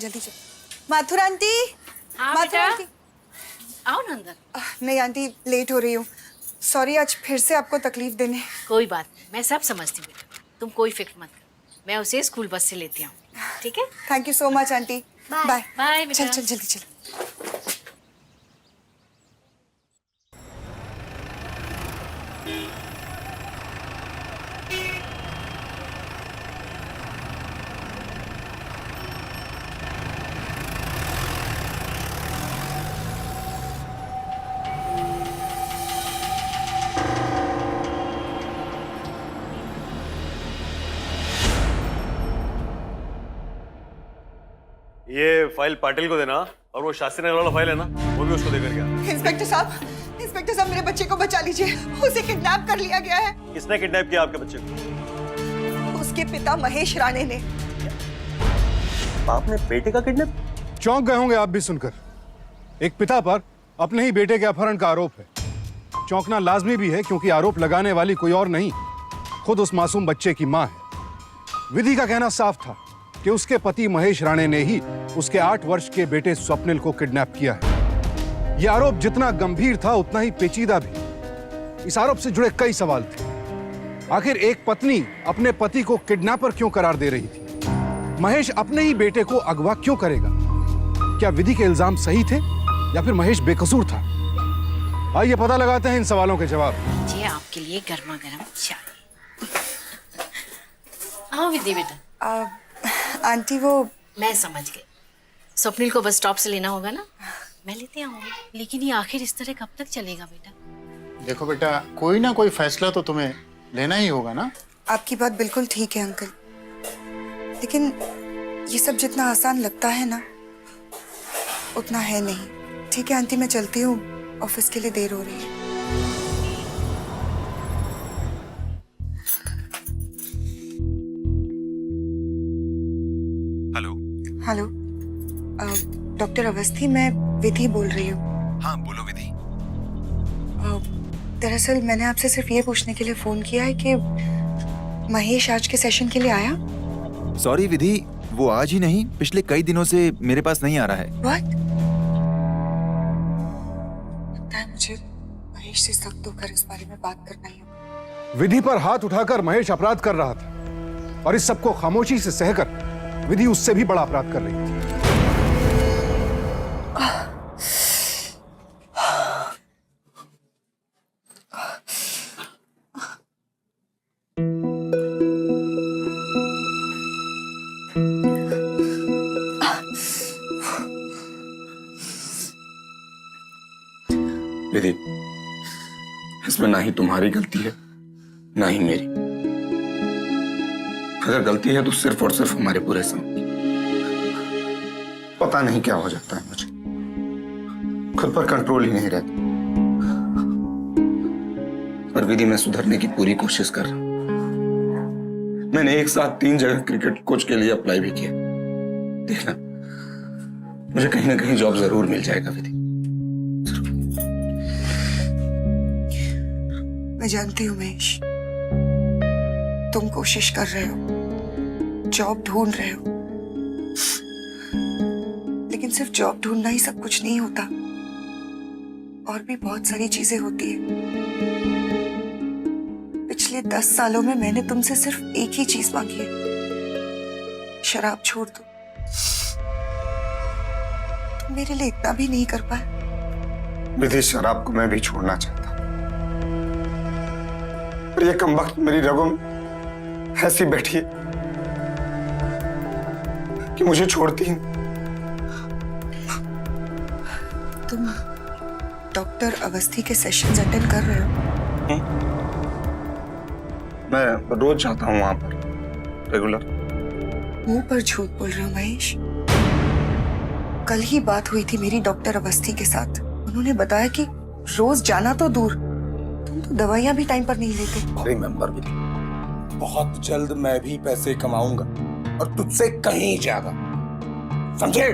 जल्दी चलो। माथुर आंटी। हाँ माथुर बेटा, आंटी। आओ ना अंदर। नहीं आंटी, लेट हो रही हूँ। सॉरी आज फिर से आपको तकलीफ देने। कोई बात नहीं, मैं सब समझती हूँ बेटा, तुम कोई फिक्र मत करो। मैं उसे स्कूल बस से लेती आऊँ, ठीक है? Thank you so much aunty. Bye bye बेटा। चल चल जल्दी चल। ये फाइल पाटिल को देना और वो शास्त्री नगर वाला फाइल है ना, वो भी उसको देकर गया। इंस्पेक्टर साहब मेरे बच्चे को बचा लीजिए। उसे किडनैप कर लिया गया है। किसने किडनैप किया आपके बच्चे को? उसके पिता महेश राणे ने। बाप ने बेटे का किडनैप? चौंक गए होंगे आप भी सुनकर। एक पिता पर अपने ही बेटे के अपहरण का आरोप है। चौंकना लाजमी भी है क्योंकि आरोप लगाने वाली कोई और नहीं, खुद उस मासूम बच्चे की मां है। विधि का कहना साफ था कि उसके पति महेश राणे ने ही उसके 8 वर्ष के बेटे स्वप्निल को किडनैप किया है। यह आरोप जितना गंभीर था उतना ही पेचीदा भी। इस आरोप से जुड़े कई सवाल थे। आखिर एक पत्नी अपने पति को किडनैपर क्यों करार दे रही थी? महेश अपने ही बेटे को अगवा क्यों करेगा? क्या विधि के इल्जाम सही थे या फिर महेश बेकसूर था? आइए पता लगाते हैं इन सवालों के जवाब। ये आपके लिए गर्मा गर्म चाय। आओ विधि बेटा। आंटी वो मैं समझ गई, स्वप्निल को बस स्टॉप से लेना होगा ना, मैं लेते आऊंगी। लेकिन ये आखिर इस तरह कब तक चलेगा बेटा? देखो बेटा, कोई ना कोई फैसला तो तुम्हें लेना ही होगा ना। आपकी बात बिल्कुल ठीक है अंकल, लेकिन ये सब जितना आसान लगता है ना उतना है नहीं। ठीक है आंटी, मैं चलती हूँ, ऑफिस के लिए देर हो रही है। हेलो। हेलो डॉक्टर अवस्थी, मैं विधि बोल रही हूँ। हाँ बोलो विधि। दरअसल मैंने आपसे सिर्फ ये पूछने के लिए फोन किया है कि महेश आज के सेशन के लिए आया? सॉरी विधि, वो आज ही नहीं, पिछले कई दिनों से मेरे पास नहीं आ रहा है। What? लगता है मुझे महेश से सख्त होकर इस बारे में बात करना ही होगा। विधि पर हाथ उठाकर महेश अपराध कर रहा था और इस सबको खामोशी से सहकर विधि उससे भी बड़ा अपराध कर रही थी। विधि, इसमें ना ही तुम्हारी गलती है ना ही मेरी। अगर गलती है तो सिर्फ और सिर्फ हमारे पूरे समूह की। पता नहीं क्या हो जाता है मुझे, खुद पर कंट्रोल ही नहीं रहता। पर विधि, मैं सुधरने की पूरी कोशिश कर रहा हूं। मैंने एक साथ 3 जगह क्रिकेट कोच के लिए अप्लाई भी किया। देखना, मुझे कहीं ना कहीं जॉब जरूर मिल जाएगा विधि। मैं जानती हूँ महेश, तुम कोशिश कर रहे हो, जॉब ढूंढ रहे हो, लेकिन सिर्फ जॉब ढूंढना ही सब कुछ नहीं होता। और भी बहुत सारी चीजें होती है। पिछले 10 सालों में मैंने तुमसे सिर्फ एक ही चीज मांगी है, शराब छोड़ दो। तुम मेरे लिए इतना भी नहीं कर पाए। विधि, शराब को मैं भी छोड़ना चाहता, पर यह कमबख्त मेरी रगों में ऐसी बैठी है कि मुझे छोड़ती ही। तुम डॉक्टर अवस्थी के सेशंस अटेंड कर रहे हो? मैं रोज जाता हूँ वहां पर, रेगुलर। मुंह पर झूठ बोल रहे हो महेश। कल ही बात हुई थी मेरी डॉक्टर अवस्थी के साथ। उन्होंने बताया कि रोज जाना तो दूर, तुम तो दवाइयां भी टाइम पर नहीं लेते। रिमेंबर विधि, बहुत जल्द मैं भी पैसे कमाऊंगा और तुझसे कहीं ज्यादा, समझे?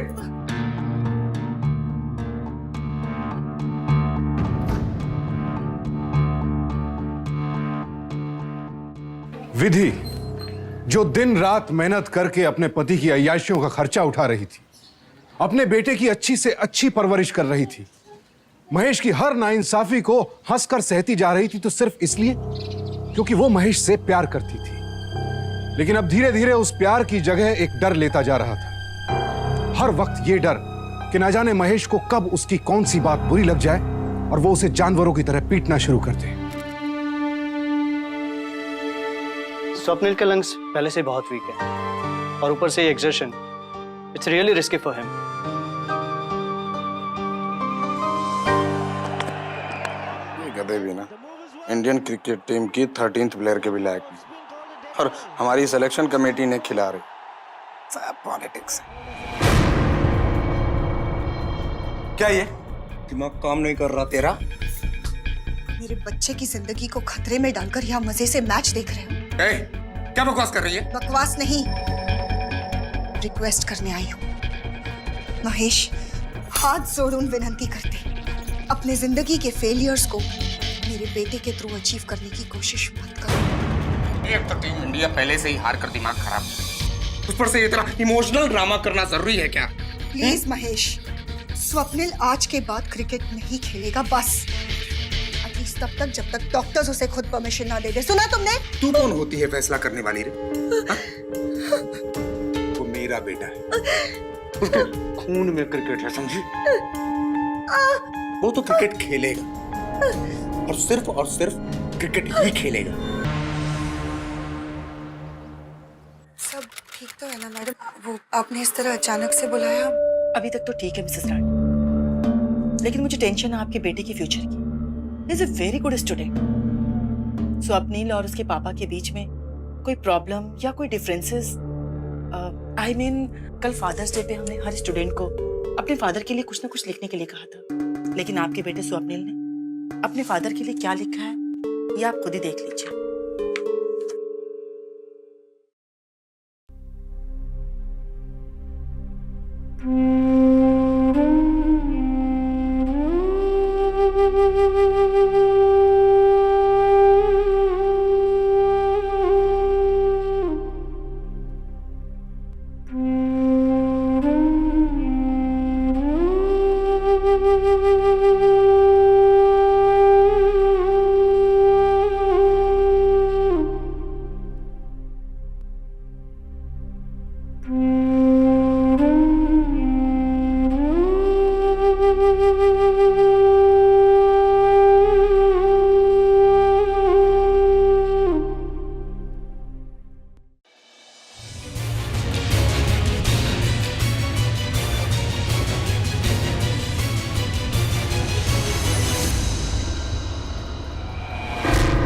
विधि जो दिन रात मेहनत करके अपने पति की अय्याशियों का खर्चा उठा रही थी, अपने बेटे की अच्छी से अच्छी परवरिश कर रही थी। महेश की हर नाइंसाफी को हंसकर सहती जा रही थी, तो सिर्फ इसलिए क्योंकि वो महेश से प्यार करती थी। लेकिन अब धीरे धीरे उस प्यार की जगह एक डर लेता जा रहा था। हर वक्त ये डर कि ना जाने महेश को कब उसकी कौन सी बात बुरी लग जाए और वो उसे जानवरों की तरह पीटना शुरू कर दे। स्वप्निल के लंग्स पहले से बहुत वीक है और ऊपर से exertion, it's really risky for him. ये गधे भी ना इंडियन क्रिकेट टीम की 13th प्लेयर के भी लायक नहीं, और हमारी सिलेक्शन कमेटी ने खिला रही सब पॉलिटिक्स। क्या ये दिमाग काम नहीं कर रहा तेरा? मेरे बच्चे की जिंदगी को खतरे में डालकर यहाँ मजे से मैच देख रहे हो। क्या बकवास कर रही है? बकवास नहीं, रिक्वेस्ट करने आई हूँ। महेश, हाथ जोड़ूं विनती करते, अपने जिंदगी के फेलियर्स को मेरे बेटे के थ्रू अचीव करने की कोशिश मत करो। एक तो टीम इंडिया पहले से ही हार कर दिमाग खराब है, उस पर से इतना इमोशनल ड्रामा करना जरूरी है क्या? प्लीज महेश, स्वप्निल आज के बाद क्रिकेट नहीं खेलेगा, बस एटलीस्ट तब तक जब तक डॉक्टर्स उसे खुद परमिशन ना दे दे। सुना तुमने? तू कौन होती है फैसला करने वाली रे? वो मेरा बेटा है, उसके खून में क्रिकेट है, समझी? वो तो क्रिकेट खेलेगा और सिर्फ क्रिकेट ही खेलेगा। सब ठीक तो है ना मैडम? वो आपने इस तरह अचानक से बुलाया? अभी तक तो ठीक है मिसेस रानी, लेकिन मुझे टेंशन है आपके बेटे के फ्यूचर की। He is a very good student. Swapnil और उसके पापा के बीच में कोई प्रॉब्लम या कोई डिफरेंसेस? आई मीन कल फादर्स डे पे हमने हर स्टूडेंट को अपने फादर के लिए कुछ ना कुछ लिखने के लिए कहा था, लेकिन आपके बेटे स्वप्निल ने अपने फादर के लिए क्या लिखा है ये आप खुद ही देख लीजिए।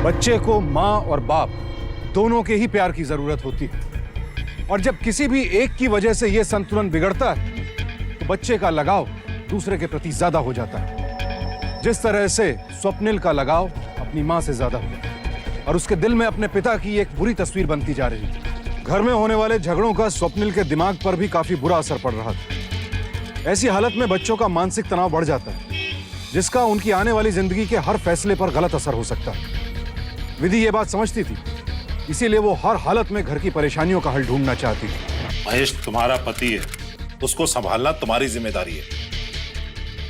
बच्चे को माँ और बाप दोनों के ही प्यार की जरूरत होती है, और जब किसी भी एक की वजह से यह संतुलन बिगड़ता है तो बच्चे का लगाव दूसरे के प्रति ज्यादा हो जाता है। जिस तरह से स्वप्निल का लगाव अपनी माँ से ज्यादा हुआ और उसके दिल में अपने पिता की एक बुरी तस्वीर बनती जा रही थी। घर में होने वाले झगड़ों का स्वप्निल के दिमाग पर भी काफी बुरा असर पड़ रहा था। ऐसी हालत में बच्चों का मानसिक तनाव बढ़ जाता है, जिसका उनकी आने वाली जिंदगी के हर फैसले पर गलत असर हो सकता है। विधि ये बात समझती थी, इसीलिए वो हर हालत में घर की परेशानियों का हल ढूंढना चाहती थी। महेश तुम्हारा पति है, उसको संभालना तुम्हारी जिम्मेदारी है,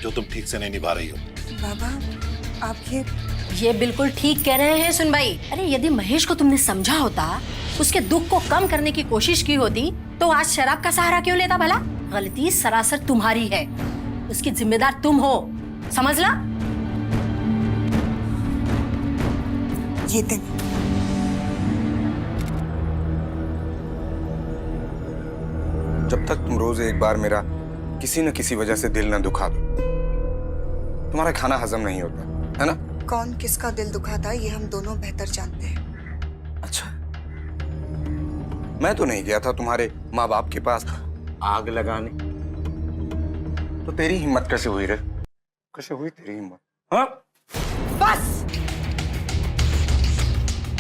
जो तुम ठीक से नहीं निभा रही हो। बाबा, आप ये बिल्कुल ठीक कह रहे हैं सुनबाई। अरे यदि महेश को तुमने समझा होता, उसके दुख को कम करने की कोशिश की होती, तो आज शराब का सहारा क्यों लेता भला? गलती सरासर तुम्हारी है, उसकी जिम्मेदार तुम हो, समझ ला? ये दिन जब तक तुम रोज एक बार मेरा किसी न किसी वजह से दिल न दुखा दो, तुम्हारा खाना हजम नहीं होता है ना? कौन किसका दिल दुखाता ये हम दोनों बेहतर जानते हैं। अच्छा, मैं तो नहीं गया था तुम्हारे माँ बाप के पास आग लगाने, तो तेरी हिम्मत कैसे हुई रे? कैसे हुई तेरी हिम्मत? हाँ बस,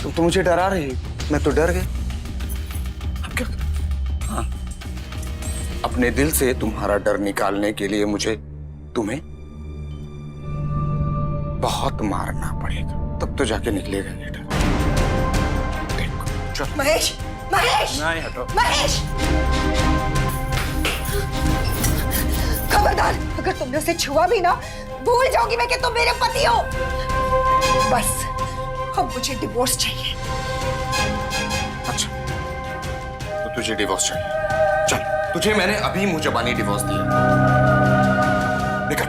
तुम तो मुझे डरा रही, मैं तो डर गया। अब क्या? हाँ, अपने दिल से तुम्हारा डर निकालने के लिए मुझे तुम्हें बहुत मारना पड़ेगा, तब तो जाके निकलेगा ये डर। देखो, चल। महेश, महेश, नहीं हटो। महेश, खबरदार, अगर तुमने उसे छुआ भी ना, भूल जाओगी मैं कि तुम मेरे पति हो। बस अब मुझे डिवोर्स चाहिए। अच्छा, तो तुझे डिवोर्स चाहिए? चल, तुझे मैंने अभी मुंह जबानी डिवोर्स दिया। निकल,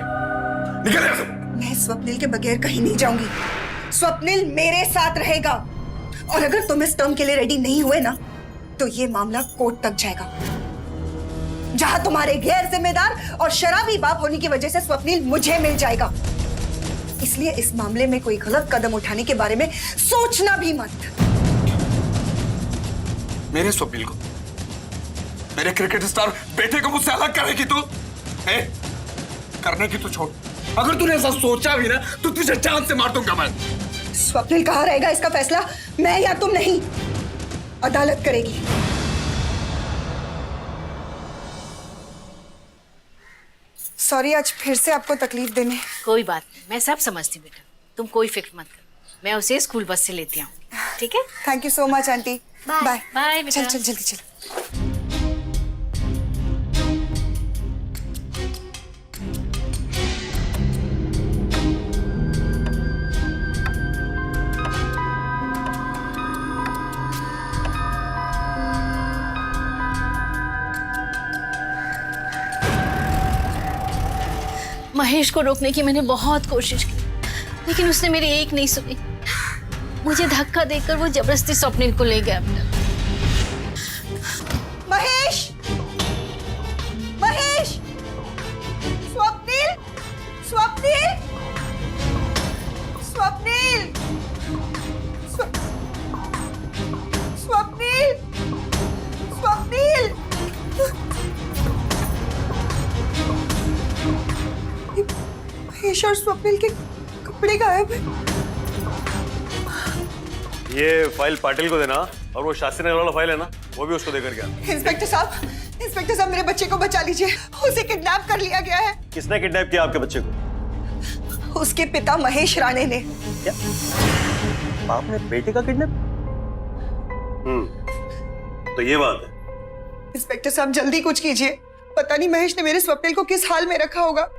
निकल यहाँ से। मैं स्वप्निल के बगैर कहीं नहीं जाऊंगी। स्वप्निल मेरे साथ रहेगा, और अगर तुम इस टर्म के लिए रेडी नहीं हुए ना, तो ये मामला कोर्ट तक जाएगा, जहां तुम्हारे गैर जिम्मेदार और शराबी बाप होने की वजह से स्वप्निल मुझे मिल जाएगा। इसलिए इस मामले में कोई गलत कदम उठाने के बारे में सोचना भी मत। मेरे स्वप्निल को, मेरे क्रिकेट स्टार बेटे को मुझसे अलग करेगी तू? करने की तो छोड़, अगर तूने ऐसा सोचा भी ना तो तुझे जान से मार दूंगा मैं। स्वप्निल कहाँ रहेगा, इसका फैसला मैं या तुम नहीं, अदालत करेगी। सॉरी आज फिर से आपको तकलीफ देने। कोई बात नहीं, मैं सब समझती हूँ बेटा, तुम कोई फिक्र मत करो, मैं उसे स्कूल बस से लेती आऊँ, ठीक है? Thank you so much aunty. Bye bye bye बेटा। चल चल जल्दी चल। महेश को रोकने की मैंने बहुत कोशिश की, लेकिन उसने मेरी एक नहीं सुनी। मुझे धक्का देकर वो जबरदस्ती स्वप्निल को ले गया अपना। महेश, महेश, स्वप्निल, स्वप्निल, स्वप्निल, स्वप्निल, स्वप्निल। महेश और स्वप्निल के कपड़े गायब हैं। ये फाइल पाटिल को देना, और वो शास्त्री नगर वाला फाइल है ना, वो भी उसको देकर गया। इंस्पेक्टर साहब मेरे बच्चे को बचा लीजिए, उसे किडनैप कर लिया गया है। किसने किडनैप किया आपके बच्चे को? उसके पिता महेश राणे ने। क्या बाप ने बेटे का किडनैप? तो ये बात है। इंस्पेक्टर साहब जल्दी कुछ कीजिए, पता नहीं महेश ने मेरे स्वप्निल को किस हाल में रखा होगा।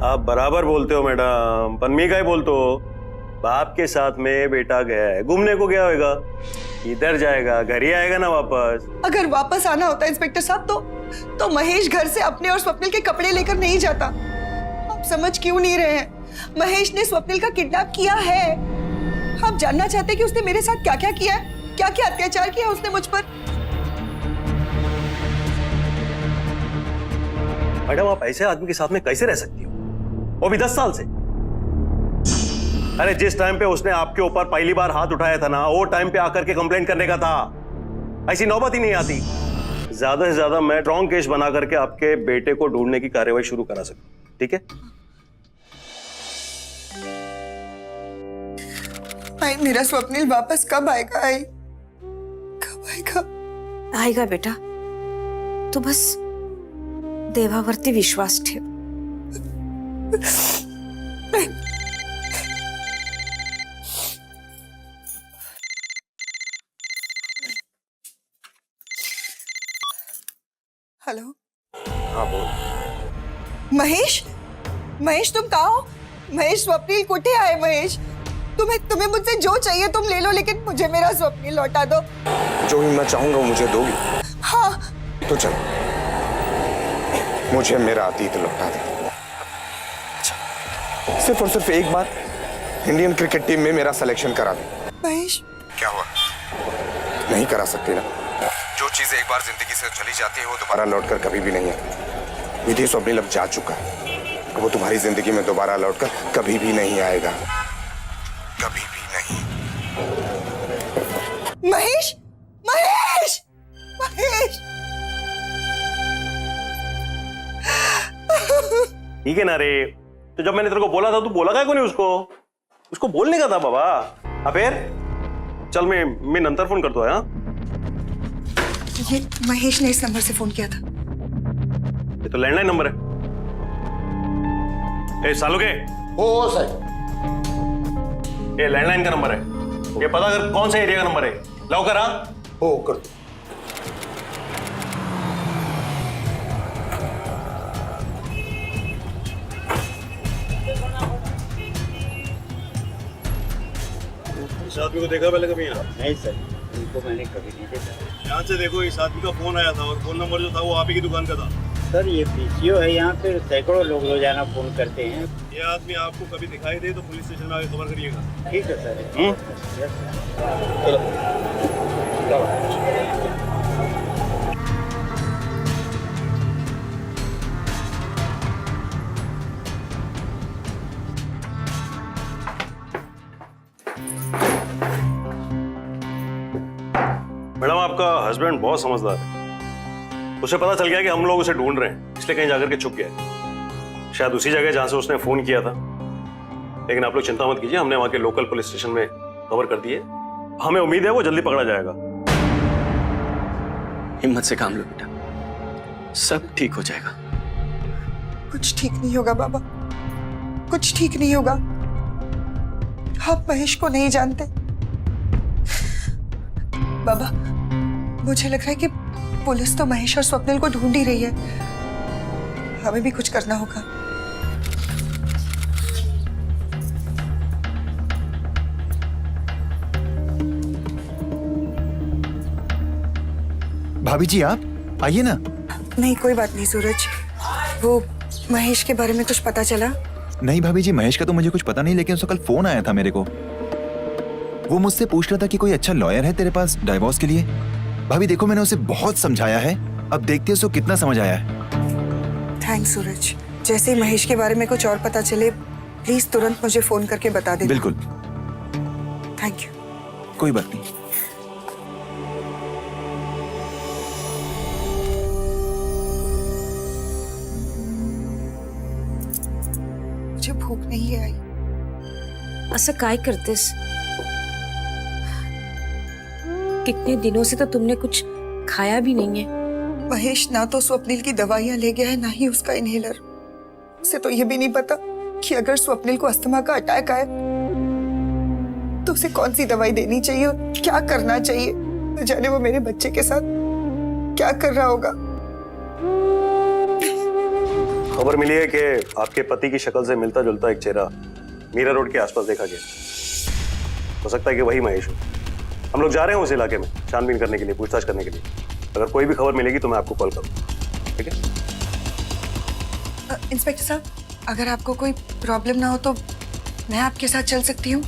आप बराबर बोलते हो मैडम, पन्नी का ही बोलते हो। बाप के साथ में बेटा गया है, घूमने को गया होगा, इधर जाएगा, घर ही आएगा ना वापस। अगर वापस आना होता इंस्पेक्टर साहब तो महेश घर से अपने और स्वप्निल के कपड़े लेकर नहीं जाता। आप समझ क्यों नहीं रहे हैं? महेश ने स्वप्निल का किडनैप किया है। आप जानना चाहते हैं कि उसने मेरे साथ क्या क्या किया है, क्या क्या अत्याचार किया उसने मुझ पर? मैडम आप ऐसे आदमी के साथ में कैसे रह सकती हो, वो भी 10 साल से? अरे जिस टाइम पे उसने आपके ऊपर पहली बार हाथ उठाया था ना, वो टाइम पे आकर के कंप्लेंट करने का था। ऐसी नौबत ही नहीं आती। ज्यादा से ज्यादा मैं स्ट्रॉन्ग केस बना करके आपके बेटे को ढूंढने की कार्यवाही शुरू करा सकता, ठीक है? भाई मेरा स्वप्निल वापस कब आएगा? कब आएगा? आएगा बेटा, तो बस देवावरती विश्वास ठेव। हेलो। हाँ बोल। महेश, महेश तुम कहाँ हो? महेश स्वप्निल कुठे आए? महेश तुम्हें मुझसे जो चाहिए तुम ले लो, लेकिन मुझे मेरा स्वप्निल लौटा दो। जो भी मैं चाहूंगा मुझे दोगी? हाँ। तो चल, मुझे मेरा अतीत लौटा दे। सिर्फ और सिर्फ एक बार इंडियन क्रिकेट टीम में मेरा सिलेक्शन करा दे। महेश क्या हुआ? नहीं करा सकती ना? जो चीजें एक बार जिंदगी से चली जाती है वो दोबारा लौटकर कभी भी नहीं आती। विधि स्वप्निल अब जा चुका है, वो तुम्हारी जिंदगी में दोबारा लौटकर कभी भी नहीं आएगा, कभी भी नहीं। महेश, महेश, महेश। ठीक है ना रे, तो जब मैंने तेरे को बोला था तू बोला क्यों नहीं उसको? उसको बोलने का था बाबा। अब फिर चल मैं नंतर फोन करता हूँ। हाँ ये महेश ने इस नंबर से फोन किया था। ये तो लैंडलाइन नंबर है। ए सालू के ओ सर, ये लैंडलाइन का नंबर है, ये पता कर कौन सा एरिया का नंबर है। लाओ कर। हाँ हो कर दो। इस आदमी को देखा पहले कभी यहाँ? नहीं सर, इनको मैंने कभी नहीं देखा। यहाँ से देखो, इस आदमी का फोन आया था और फोन नंबर जो था वो आप ही की दुकान का था। सर ये पीसीओ है, यहाँ पे सैकड़ों लोग रोजाना फोन करते हैं। ये आदमी आपको कभी दिखाई दे तो पुलिस स्टेशन में आके खबर करिएगा। ठीक है सर। मैडम, आपका हस्बैंड बहुत समझदार है। उसे पता चल गया कि हम लोग उसे ढूंढ रहे हैं, इसलिए कहीं जाकर के छुप गया है। शायद उसी जगह जहां से उसने फोन किया था। लेकिन आप लोग चिंता मत कीजिए, हमने वहां के लोकल पुलिस स्टेशन में खबर कर दी है। हमें उम्मीद है वो जल्दी पकड़ा जाएगा। हिम्मत से काम लो बेटा, सब ठीक हो जाएगा। कुछ ठीक नहीं होगा बाबा, कुछ ठीक नहीं होगा। आप महेश को नहीं जानते बाबा। मुझे लग रहा है कि पुलिस तो महेश और स्वप्निल को ढूंढ ही रही है। हमें भी कुछ करना होगा। भाभी जी आप आइए ना। नहीं, कोई बात नहीं सूरज। वो महेश के बारे में कुछ पता चला? नहीं भाभी जी, महेश का तो मुझे कुछ पता नहीं, लेकिन उसका कल फोन आया था मेरे को। वो मुझसे पूछ रहा था कि कोई अच्छा लॉयर है तेरे पास डाइवोर्स के लिए। भाभी देखो, मैंने उसे बहुत समझाया है, अब देखते हैं उसको कितना समझ आया है। थैंक्स सूरज। जैसे ही महेश के बारे में कुछ और पता चले प्लीज तुरंत मुझे फोन करके बता दे। बिल्कुल। Thank you. कोई बात नहीं। मुझे भूख नहीं आई। असं काय करतेस? कितने दिनों से तो तुमने कुछ खाया भी नहीं है। महेश ना तो स्वप्निल की दवाइयां ले गया है, ना ही उसका इनहेलर। उसे तो ये भी नहीं पता कि अगर स्वप्निल को अस्थमा का अटैक आए तो उसे कौन सी दवाई देनी चाहिए और क्या करना चाहिए। न जाने वो मेरे बच्चे के साथ क्या कर रहा होगा। खबर मिली है कि आपके पति की शक्ल से मिलता जुलता एक चेहरा मीरा रोड के आसपास देखा गया। हो सकता है कि वही महेश हो। हम लोग जा रहे हैं उस इलाके में छानबीन करने के लिए, पूछताछ करने के लिए। अगर कोई भी खबर मिलेगी तो मैं आपको कॉल करूंगा, ठीक है? इंस्पेक्टर साहब, अगर आपको कोई प्रॉब्लम ना हो तो मैं आपके साथ चल सकती हूँ?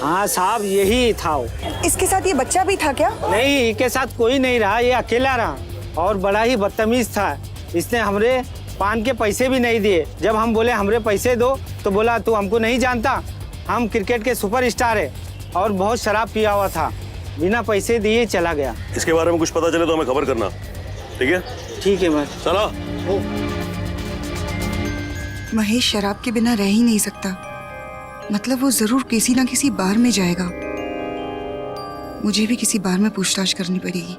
हाँ साहब, यही था वो। इसके साथ ये बच्चा भी था क्या? नहीं, इसके साथ कोई नहीं रहा, ये अकेला रहा और बड़ा ही बदतमीज था। इसने हमरे पान के पैसे भी नहीं दिए। जब हम बोले हमरे पैसे दो तो बोला तू हमको नहीं जानता, हम क्रिकेट के सुपरस्टार है, और बहुत शराब पिया हुआ था। बिना पैसे दिए चला गया। इसके बारे में कुछ पता चले तो हमें खबर करना, ठीक है? ठीक है मैं चला। महेश शराब के बिना रह ही नहीं सकता। मतलब वो जरूर किसी ना किसी बार में जाएगा। मुझे भी किसी बार में पूछताछ करनी पड़ेगी।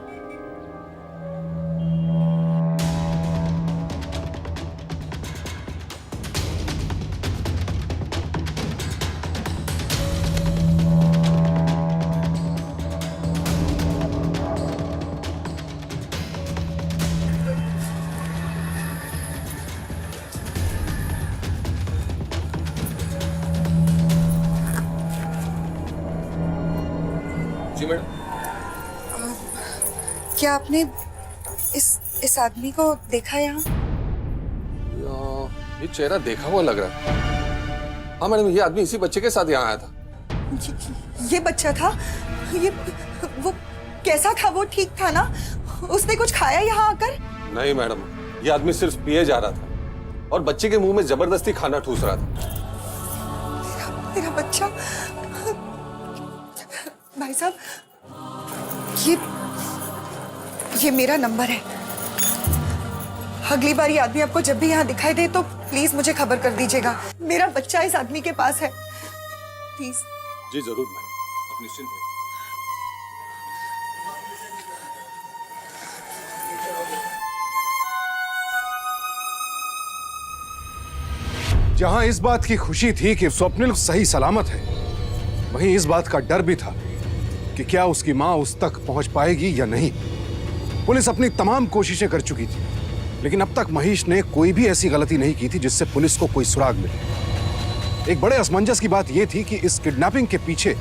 जी मैडम। क्या आपने इस आदमी को देखा यहाँ? ये चेहरा देखा हुआ लग रहा है। हाँ मैडम, ये आदमी इसी बच्चे के साथ यहाँ आया था। ये बच्चा था? ये वो कैसा था? वो ठीक था ना? उसने कुछ खाया यहाँ आकर? नहीं मैडम, ये आदमी सिर्फ पिए जा रहा था और बच्चे के मुंह में जबरदस्ती खाना ठूस रहा था। मेरा बच्चा। भाई साहब, ये मेरा नंबर है। अगली बार ये आदमी आपको जब भी यहाँ दिखाई दे तो प्लीज मुझे खबर कर दीजिएगा। मेरा बच्चा इस आदमी के पास है, प्लीज। जी जरूर मैडम, आप निश्चिंत रहिए। जहां इस बात की खुशी थी कि स्वप्निल सही सलामत है, वहीं इस बात का डर भी था कि क्या उसकी मां उस तक पहुंच पाएगी या नहीं। पुलिस अपनी तमाम कोशिशें कर चुकी थी, लेकिन अब तक महेश ने कोई भी ऐसी गलती नहीं की थी जिससे पुलिस को कोई सुराग मिले। एक बड़े असमंजस की बात यह थी कि इस किडनैपिंग के पीछे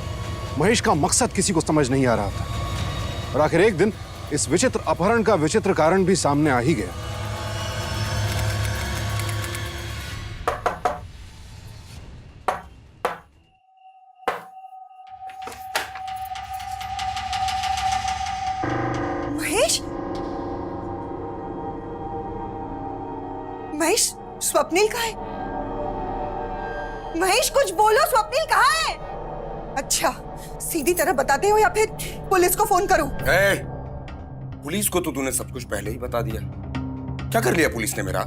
महेश का मकसद किसी को समझ नहीं आ रहा था, और आखिर एक दिन इस विचित्र अपहरण का विचित्र कारण भी सामने आ ही गया। महेश, महेश, स्वप्निल कहाँ है? महेश कुछ बोलो, स्वप्निल कहाँ है? अच्छा, सीधी तरह बताते हो या फिर पुलिस को फोन करूं? पुलिस को तो तूने सब कुछ पहले ही बता दिया। क्या कर लिया पुलिस ने मेरा?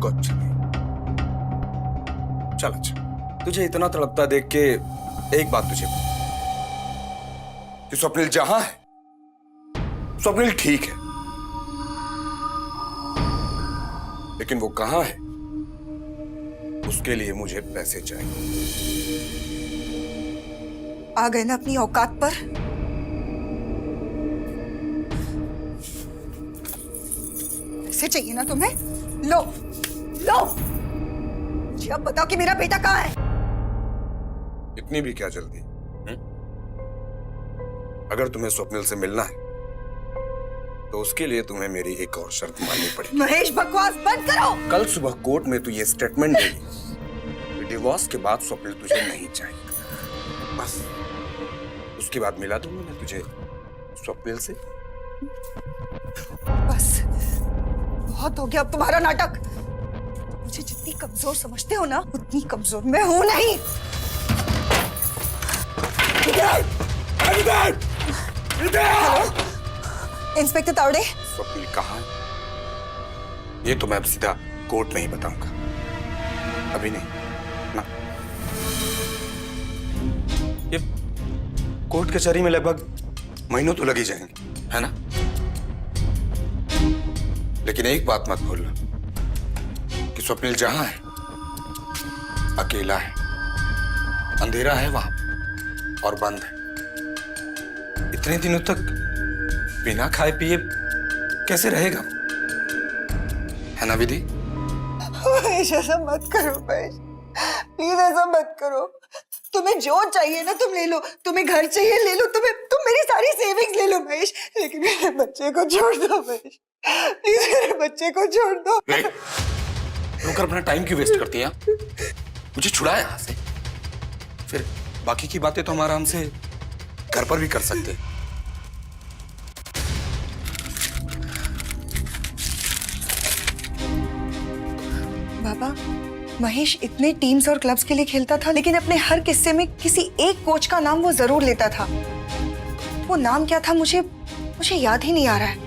कुछ नहीं। चल अच्छा, तुझे इतना तड़पता देख के एक बात तुझे कि स्वप्निल जहां है, स्वप्निल ठीक है, लेकिन वो कहां है उसके लिए मुझे पैसे चाहिए। आ गए ना अपनी औकात पर? पैसे चाहिए ना तुम्हें? लो, लो। मुझे अब बताओ कि मेरा बेटा कहाँ है? इतनी भी क्या जल्दी? अगर तुम्हें स्वप्निल से मिलना है तो उसके लिए तुम्हें मेरी एक और शर्त माननी पड़ेगी। महेश, बकवास बंद करो। कल सुबह कोर्ट में तू ये स्टेटमेंट देगी, डिवोर्स के बाद स्वप्निल तुझे नहीं चाहिए। बस उसके बाद मिला दूंगा मैं तुझे स्वप्निल से। बस बहुत हो गया अब तुम्हारा नाटक। मुझे जितनी कमजोर समझते हो ना, उतनी कमजोर मैं हूं नहीं। Hello, inspector Tawde. स्वप्निल कहाँ है? ये तो मैं अब सीधा कोर्ट में ही बताऊंगा, अभी नहीं ना। ये कोर्ट कचहरी में लगभग महीनों तो लग ही जाएंगे, है ना? लेकिन एक बात मत भूलना कि स्वप्निल जहां है अकेला है, अंधेरा है वहां और बंद है। इतने दिनों तक बिना खाए पिए कैसे रहेगा, है ना विधि? महेश, ऐसा मत करो महेश, प्लीज ऐसा मत करो। तुम्हें जो चाहिए ना तुम ले लो, तुम्हें घर चाहिए ले लो, तुम मेरी सारी सेविंग्स ले लो महेश, लेकिन मेरे बच्चे को छोड़ दो महेश, प्लीज मेरे बच्चे को छोड़ दो। रुकर अपना टाइम क्यों वेस्ट करती है? मुझे छुड़ा यहाँ से, फिर बाकी की बातें तो हम आराम से घर पर भी कर सकते हैं। बाबा, महेश इतने टीम्स और क्लब्स के लिए खेलता था, लेकिन अपने हर किस्से में किसी एक कोच का नाम वो जरूर लेता था। वो नाम क्या था मुझे याद ही नहीं आ रहा है।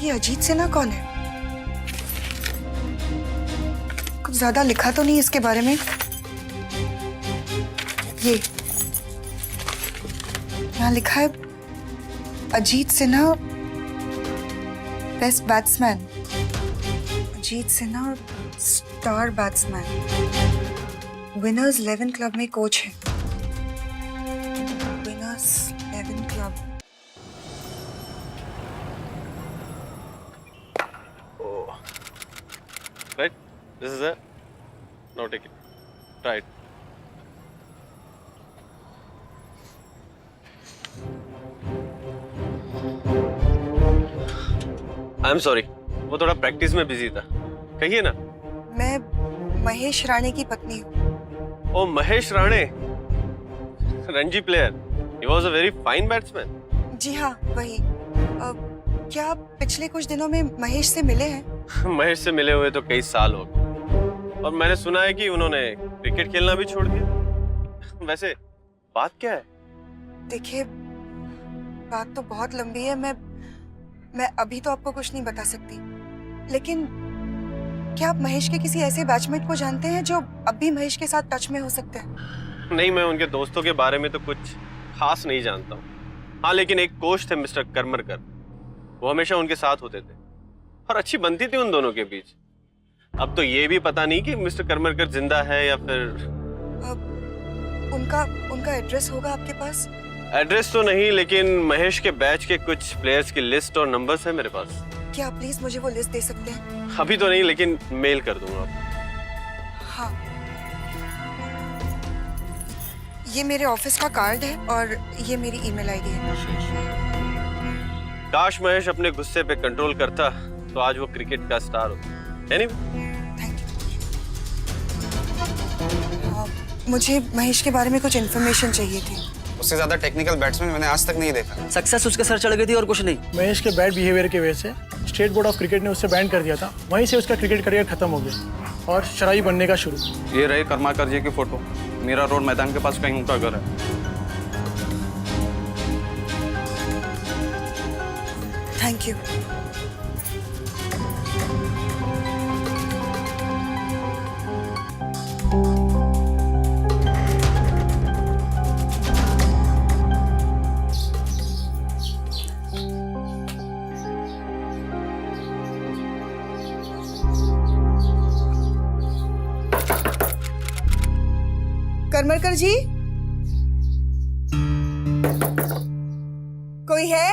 ये अजीत सिन्हा कौन है? कुछ ज्यादा लिखा तो नहीं इसके बारे में? ये यहाँ लिखा है Ajit Sinha best batsman, Ajit Sinha star batsman, winners 11 club में कोच है। Winners 11 club. Right? This is it. Now take it. Try it. I'm sorry. वो थोड़ा प्रैक्टिस में बिजी था। कहिए ना। मैं महेश राणे की पत्नी हूँ। ओ Mahesh Rane, Ranji player. He was a very fine batsman. जी हाँ, वही। क्या आप पिछले कुछ दिनों में महेश से मिले हैं? महेश से मिले हुए तो कई साल हो गए, और मैंने सुना है कि उन्होंने क्रिकेट खेलना भी छोड़ दिया। वैसे बात क्या है? देखिए, बात तो बहुत लंबी है। मैं अभी तो आपको कुछ नहीं बता सकती, लेकिन क्या आप महेश के किसी ऐसे बैचमेट को जानते हैं जो अब भी महेश के साथ टच में हो सकते हैं? नहीं, मैं उनके दोस्तों के बारे में तो कुछ खास नहीं जानता हूँ। हाँ, लेकिन एक कोच थे मिस्टर करमरकर, वो हमेशा उनके साथ होते थे और अच्छी बनती थी उन दोनों के बीच। अब तो ये भी पता नहीं कि मिस्टर करमरकर जिंदा है या फिर। उनका एड्रेस होगा आपके पास? एड्रेस तो नहीं, लेकिन महेश के बैच के कुछ प्लेयर्स की लिस्ट और नंबर्स है मेरे पास। क्या आप प्लीज मुझे वो लिस्ट दे सकते हैं? अभी तो नहीं, लेकिन मेल कर दूंगा। हाँ, ये मेरे ऑफिस का कार्ड है और ये मेरी ईमेल आईडी है। काश महेश अपने गुस्से पे कंट्रोल करता तो आज वो क्रिकेट का स्टार होता। एनीवे, मुझे महेश के बारे में कुछ इन्फॉर्मेशन चाहिए थी। उससे ज्यादा टेक्निकल बैट्समैन मैंने आज तक नहीं देखा। सक्सेस उसके सर चढ़ गई थी और कुछ नहीं। महेश के बैड बिहेवियर की वजह से स्टेट बोर्ड ऑफ क्रिकेट ने उससे बैन कर दिया था। वहीं से उसका क्रिकेट करियर खत्म हो गया और शराबी बनने का शुरू। ये रही कर्माकर जी की फोटो। मीरा रोड मैदान के पास कहीं उनका घर है। Thank you. करमरकर जी, कोई है?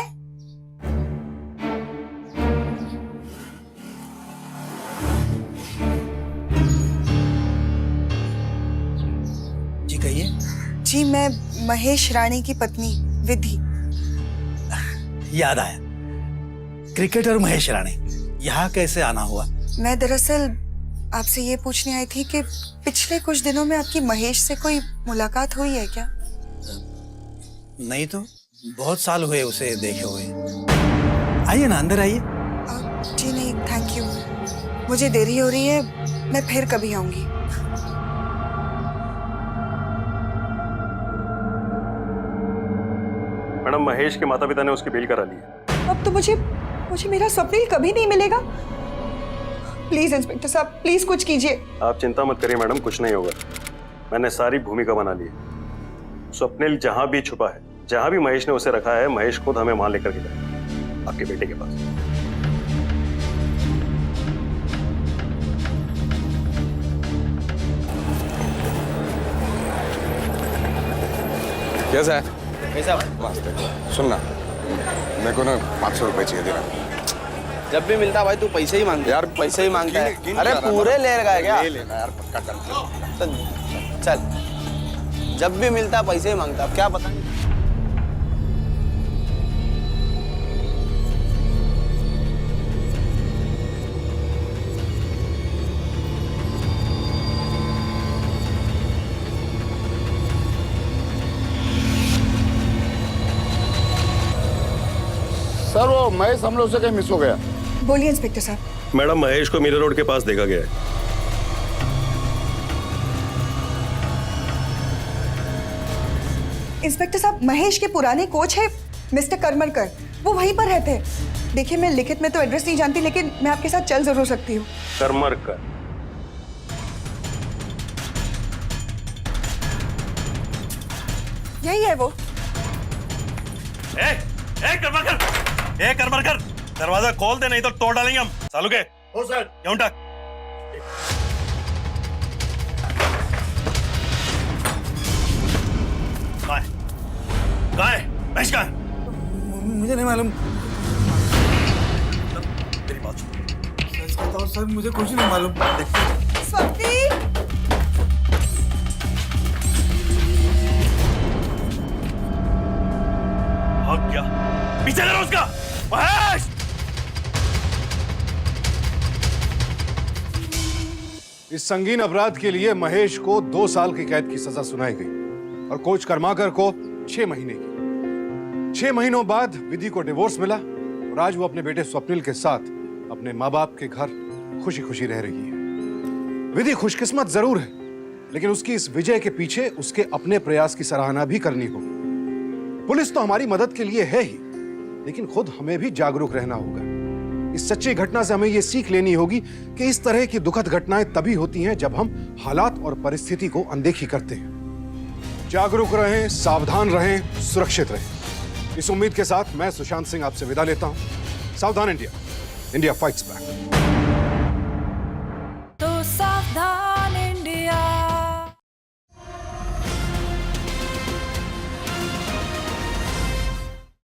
जी कहिए। जी, मैं महेश राणे की पत्नी विधि। याद आया, क्रिकेटर महेश राणे यहाँ कैसे आना हुआ? मैं दरअसल आपसे ये पूछने आई थी कि पिछले कुछ दिनों में आपकी महेश से कोई मुलाकात हुई है क्या? नहीं तो, बहुत साल हुए उसे देखे हुए। आइए ना, अंदर आइए। जी नहीं, थैंक यू। मुझे देरी हो रही है, मैं फिर कभी आऊंगी। मैडम, महेश के माता पिता ने उसकी बेल करा ली है। अब तो मुझे मेरा स्वप्निल कभी नहीं मिलेगा। प्लीज इंस्पेक्टर साहब, प्लीज कुछ कीजिए। आप चिंता मत करिए मैडम, कुछ नहीं होगा। मैंने सारी भूमिका बना ली है। स्वप्निल जहां भी छुपा है, जहां भी महेश ने उसे रखा है, महेश खुद हमें वहां लेकर के जाए, आपके बेटे के पास। कैसा है? कैसा? सुनना, मेरे को ना 500 रुपए चाहिए देना। जब भी मिलता भाई तू पैसे ही मांगता। यार पैसे ही मांगता है। अरे पूरे ले रहा है क्या? ले लेना यार, पक्का कर। चल, जब भी मिलता पैसे ही मांगता। अब क्या पता। सर, वो महेश हम लोग से कहीं मिस हो गया। बोलिए इंस्पेक्टर साहब। मैडम, महेश को मीरा रोड के पास देखा गया है। इंस्पेक्टर साहब, महेश के पुराने कोच है मिस्टर करमरकर, वो वहीं पर रहते हैं। देखिए, मैं लिखित में तो एड्रेस नहीं जानती, लेकिन मैं आपके साथ चल जरूर सकती हूँ। करमरकर? यही है वो। करमरकर, दरवाजा खोल दे, नहीं तो तोड़ डालेंगे हम। सालू के हो सर। क्यों टक? महेश कहाँ है? मुझे नहीं मालूम। मेरी बात सुनो। सच बताओ सर, मुझे कुछ नहीं मालूम। स्वप्निल, भाग गया, पीछे करो उसका। महेश! इस संगीन अपराध के लिए महेश को 2 साल की कैद की सजा सुनाई गई और कोच कर्माकर को 6 महीने की। 6 महीनों बाद विधि को डिवोर्स मिला और आज वो अपने बेटे स्वप्निल के साथ अपने माँ बाप के घर खुशी खुशी रह रही है। विधि खुशकिस्मत जरूर है, लेकिन उसकी इस विजय के पीछे उसके अपने प्रयास की सराहना भी करनी होगी। पुलिस तो हमारी मदद के लिए है ही, लेकिन खुद हमें भी जागरूक रहना होगा। इस सच्ची घटना से हमें यह सीख लेनी होगी कि इस तरह की दुखद घटनाएं तभी होती हैं जब हम हालात और परिस्थिति को अनदेखी करते हैं। जागरूक रहें, सावधान रहें, सुरक्षित रहें। इस उम्मीद के साथ मैं सुशांत सिंह आपसे विदा लेता हूं। सावधान इंडिया, इंडिया फाइट्स बैक।